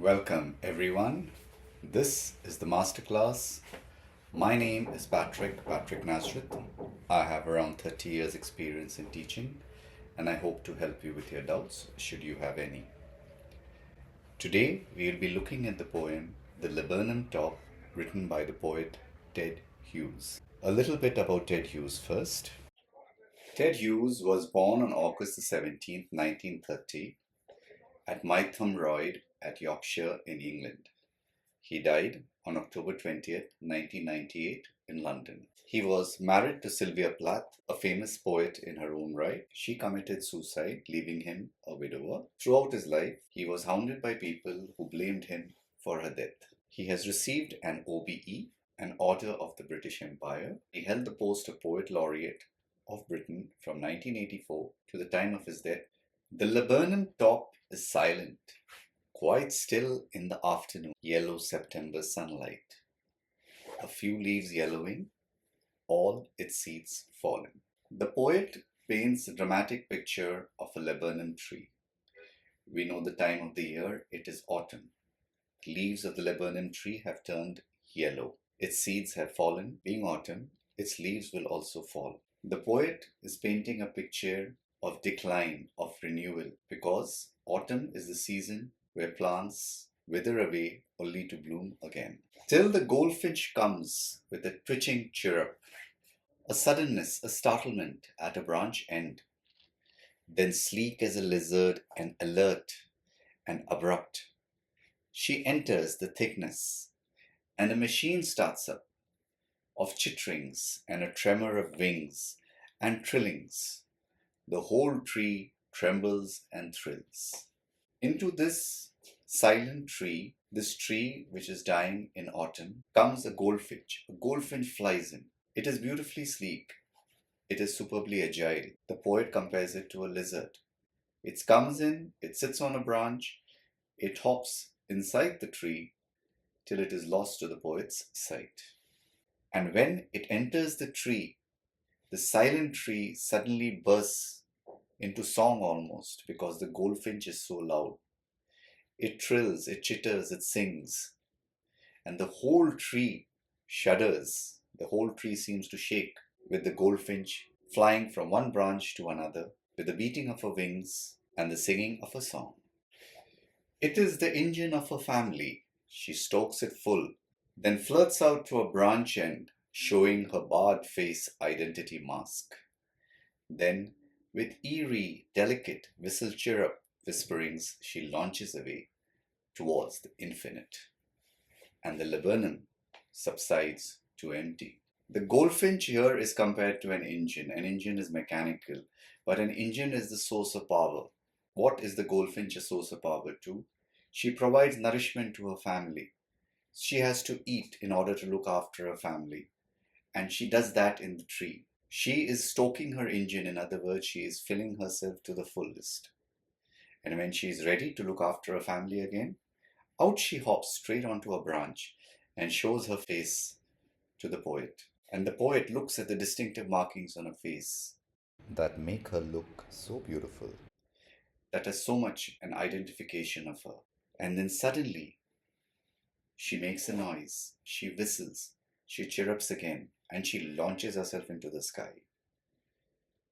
Welcome everyone. This is the masterclass. My name is Patricknazareth. I have around 30 years experience in teaching and I hope to help you with your doubts should you have any. Today we will be looking at the poem The Laburnum Top, written by the poet Ted Hughes. A little bit about Ted Hughes first. Ted Hughes was born on August the 17th, 1930 at Mytham Royd at Yorkshire in England. He died on October 20th, 1998 in London. He was married to Sylvia Plath, a famous poet in her own right. She committed suicide, leaving him a widower. Throughout his life, he was hounded by people who blamed him for her death. He has received an OBE, an Order of the British Empire. He held the post of Poet Laureate of Britain from 1984 to the time of his death. The laburnum top is silent, quite still in the afternoon, yellow September sunlight. A few leaves yellowing, all its seeds fallen. The poet paints a dramatic picture of a laburnum tree. We know the time of the year, it is autumn. The leaves of the laburnum tree have turned yellow. Its seeds have fallen. Being autumn, its leaves will also fall. The poet is painting a picture of decline, of renewal, because autumn is the season where plants wither away only to bloom again. Till the goldfinch comes with a twitching chirrup, a suddenness, a startlement at a branch end, then sleek as a lizard and alert and abrupt, she enters the thickness, and a machine starts up of chitterings and a tremor of wings and trillings. The whole tree trembles and thrills. Into this silent tree, this tree which is dying in autumn, comes a goldfinch. A goldfinch flies in. It is beautifully sleek. It is superbly agile. The poet compares it to a lizard. It comes in, it sits on a branch, it hops inside the tree till it is lost to the poet's sight. And when it enters the tree, the silent tree suddenly bursts into song almost, because the goldfinch is so loud. It trills, it chitters, it sings, and the whole tree shudders. The whole tree seems to shake with the goldfinch flying from one branch to another with the beating of her wings and the singing of a song. It is the engine of her family. She stokes it full, then flirts out to a branch end, showing her barred face identity mask. Then, with eerie, delicate whistle chirrup whisperings, she launches away towards the infinite. And the laburnum subsides to empty. The goldfinch here is compared to an engine. An engine is mechanical, but an engine is the source of power. What is the goldfinch a source of power to? She provides nourishment to her family. She has to eat in order to look after her family. And she does that in the tree. She is stoking her engine, in other words, she is filling herself to the fullest. And when she is ready to look after her family again, out she hops straight onto a branch and shows her face to the poet. And the poet looks at the distinctive markings on her face that make her look so beautiful, that has so much an identification of her. And then suddenly, she makes a noise, she whistles, she chirrups again, and she launches herself into the sky.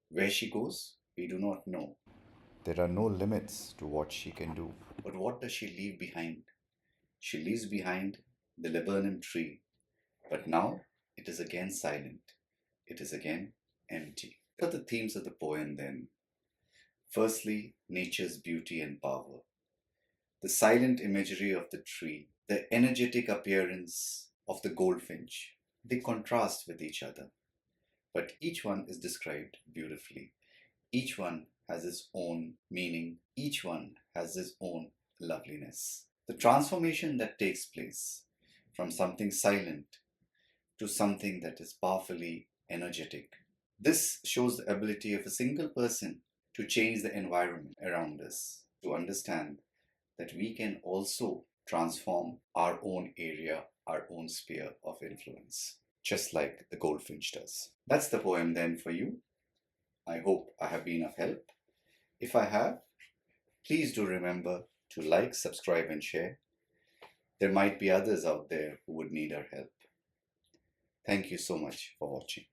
Where she goes, we do not know. There are no limits to what she can do. But what does she leave behind? She leaves behind the laburnum tree. But now it is again silent. It is again empty. What are the themes of the poem then? Firstly, nature's beauty and power. The silent imagery of the tree. The energetic appearance of the goldfinch. They contrast with each other, but each one is described beautifully. Each one has its own meaning. Each one has its own loveliness. The transformation that takes place from something silent to something that is powerfully energetic. This shows the ability of a single person to change the environment around us, to understand that we can also transform our own area, our own sphere of influence, just like the goldfinch does. That's the poem then for you. I hope I have been of help. If I have, please do remember to like, subscribe and share. There might be others out there who would need our help. Thank you so much for watching.